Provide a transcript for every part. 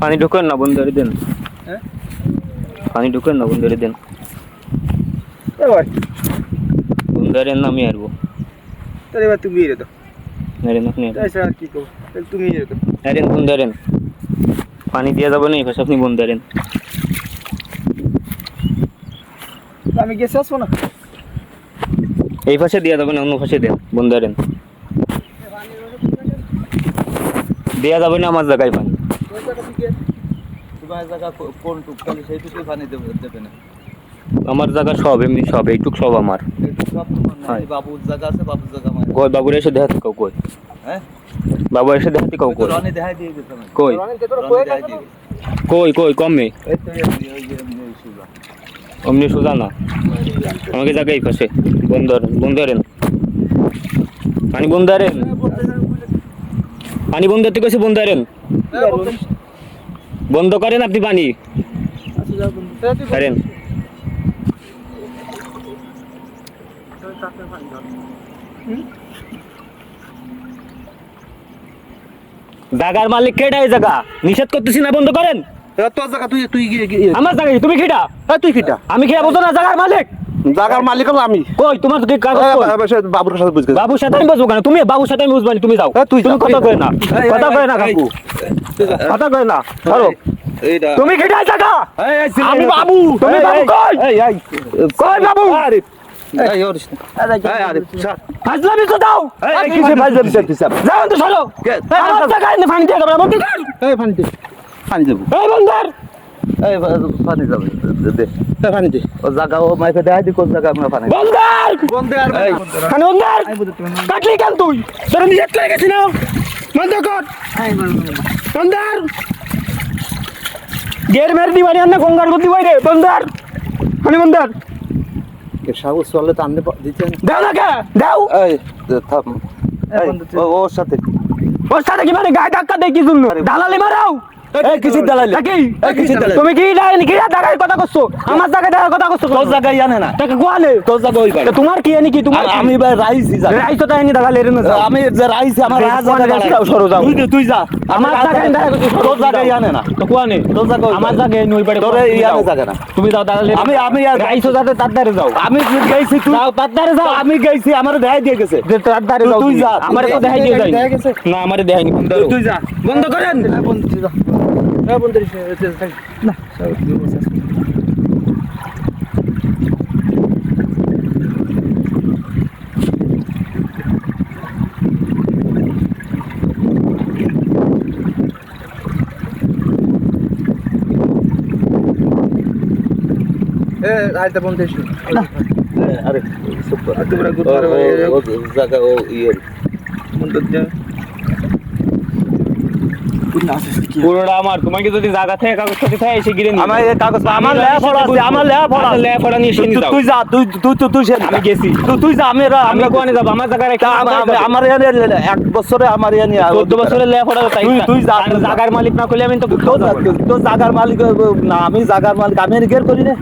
পানি ঢুকেন না বন্ধ করে দেন। হ্যাঁ পানি ঢুকেন না বন্ধ করে দেন। এবার বন্ধ করে নামি আসবো। তাহলে এবার তুমি এরে দাও। নেড়েন আপনি তাই স্যার কি করবো, তাহলে তুমি এরে দাও। নেড়েন বন্ধ করেন। পানি দিয়ে যাবো না এই পাশে আপনি বন্ধ করেন। আমি গেছে আসবো না। এই পাশে দিয়ে যাবেন অন্য পাশে দেন বন্ধ করেন। দেওয়া যাবে না আমার জায়গায় পানি। তোমার জায়গা কোন টুক তাহলে সেইটুকুই পানি দেবে না। আমার জায়গা সব এমনি সব এইটুক সব আমার। এইটুকু সব তোমার না, হ্যাঁ। এই বাবুর জায়গা আছে, বাবুর জায়গা আমার। কই বাবুর এসে দেখাতে কাউ কই? হ্যাঁ বাবু এসে দেখাতে কাউ ওই তো কই? রনি দেখাই দিয়ে গেছে আমাকে। কই রনি দেখাই দিয়ে গেছে। কই কই কমে এই তো ওই যে সুজা। অমনি সোজা না আমাকে জায়গায় এই পাশে বন্ধ করেন বন্ধ করেন। পানি বন্ধ করেন। পানি বন্ধ করতে কইছে বন্ধ করেন। বন্ধ করেন আপনি পানি করেন। জায়গার মালিক কেডা? এই জায়গা নিষেধ করতেছি না, বন্ধ করেন। তোর জায়গা তুই তুই আমার জায়গায় তুমি খিটা? তুই কিটা আমি খেয়ে বলতো না জায়গার মালিক? জায়গার মালিক হলো আমি। কই তোমার কি কাগজ কই? বাবুর সাথে বুঝ গেছে। বাবুর সাথে আমি বুঝবো কেন? তুমি বাবুর সাথে আমি বুঝবো না, তুমি যাও। তুই তুমি কথা কই না, কথা কই না কাকু, কথা কই না। ধরো এইটা তুমি খিটা জায়গা? আমি বাবু, তুমি বাবু কই? কই বাবু? এই ওর ফাজলামি তো দাও। এই কিসে ফাজলামি করছিস? যাও তো চলো। আমার জায়গায় এনে পানি দিয়ে দেবো বন্ধ কর। এই পানি দে, পানি দেবো। এই বন্ধর এই পানি যাবে দে পানি দে। ও জায়গা ও মাইকে দেখাই দি কোন জায়গা আমরা পানি বন্ধর বন্ধে আর খানে বন্ধর কাটলি কেন তুই? তোর নিষেধ করে গেছি না, বন্ধ কর বন্ধর। গের মের দিবানি আন্না গঙ্গার গতি বাইরে বন্ধর খানে বন্ধর। সাগর চলে তো আনতে দিতে দাও না কে দাও। এই থাম ওর সাথে ওর সাথে কি মানে গায়ে ধাক্কা দেয় কি জন্য? দালালি মারাও। এই কিসের দালালি? এই কিসের দালালি? তুমি কি জায়গায় কথা করছো? আমার জায়গায় দেখার কথা করছো? তোর জায়গায় জানে না, টাকা কোয়ালে তোর জায়গা ওই বাড়ি। তোমার কি এনে কি তোমার? আমি ভাই রাইছি জায়গা। রাইছো তাই এনে দালালি এর না। আমি যে রাইছি আমার রাজ জায়গা যাও সরো যাও। তুই যা আমার জায়গায় দেখা করছো, তোর জায়গায় জানে না, তো কোয়ানে তোর জায়গা আমার জায়গায় নই পারে তোর এই ইয়ানে জায়গা না। তুমি যাও দালালি। আমি আর রাইছো যাতে তাড়াতাড়ি যাও। আমি গেছি, তুই যাও তাড়াতাড়ি যাও। আমি গেছি, আমার দেখাই দিয়ে গেছে। যে তাড়াতাড়ি যাও। তুই যা, আমারে তো দেখাই দিয়ে যাই দেখা গেছে। না, আমারে দেখাইনি। তুই যা, বন্ধ করেন। না আইতে বন্ধ এসে আরে সুপার তোমরা গুতার ও জায়গা ও ইয়ে বন্ধ দে পুরোটা আমার। তোমাকে যদি জায়গা থেকে কাগজ পাতি থাকে এসে গিরে নিয়ে আমার এই কাগজ আমার লেখাপড়া আছে, আমার লেখাপড়া আছে। লেখাপড়া নিয়ে এসে নিয়ে যাও। তুই যা, তুই আমি গেছি। তুই যা, আমি আমরা কোয়ানে যাবো? আমার জায়গায় একটা আমার এক বছরে আমার এ নিয়ে 14 বছরের লেখাপড়া তাই তুই যা, আর জায়গার মালিক না করলে আমি তো তোর জায়গার মালিক না, আমি জায়গার মালিক, আমি গের করি না।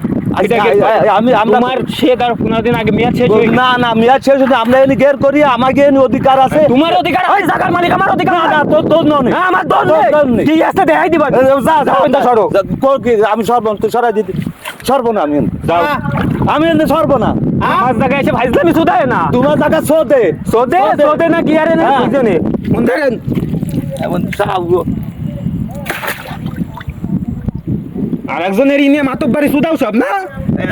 আমি আমরা তোমার সে তার 15 দিন আগে মেয়াদ শেষ হয়ে না না মিয়া শেষ হচ্ছে, আমরা এনে গের করি, আমাকে এনে অধিকার আছে। তোমার অধিকার। ওই জায়গার মালিক আমার অধিকার না তোর নয়। হ্যাঁ আমার দল নেই। কি আছে দেখাই দিবা। যা যা এটা সরো। আমি সর্ব, তুই সরাই দিতে সর্ব না। আমি যাও। আমি এনে সর্ব না। আমার জায়গায় এসে ভাইজলামি সুদায় না। তোমার জায়গা সোদে সোদে না কি আরে না বুঝেনে দেখেন এমন আর একজনের ইনে মাতব্বারি সুদাও সব না।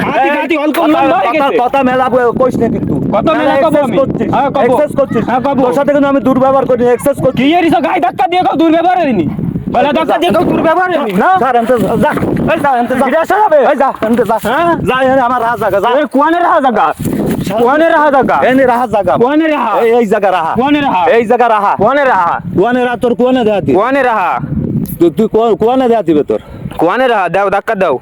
হাতি হাতি অল্প নাম হয়ে গেছে। কথা মেলা কইছ না কিন্তু কত মেলা কব আমি? হ্যাঁ কব। এক্সেস করছিস। হ্যাঁ কব। তোর সাথে কিন্তু আমি দুর্ব্যবহার করি, এক্সেস করছি। কি এরিস গায় ধাক্কা দিয়ে কও দুর্ব্যবহার হইনি? বলা ধাক্কা দিয়ে কও দুর্ব্যবহার হইনি না। স্যার এনতে যা, এই যা এনতে যা। এটা সরাবে। এই যা এনতে যা। হ্যাঁ যা এনে আমার রাজ জায়গা যা। এই কোয়ানে রাহা জায়গা, কোয়ানে রাহা জায়গা, এনে রাজ জায়গা, কোয়ানে রাহা, এই জায়গা রাহা, কোয়ানে রাহা, এই জায়গা রাহা, কোয়ানে রাহা, কোয়ানে রা তোর কোয়ানে দেয়া দি, কোয়ানে রাহা, তুই কোয়ানে দেয়া দিবে তোর। কোয়ানে রাহা দাও ধাক্কা দাও।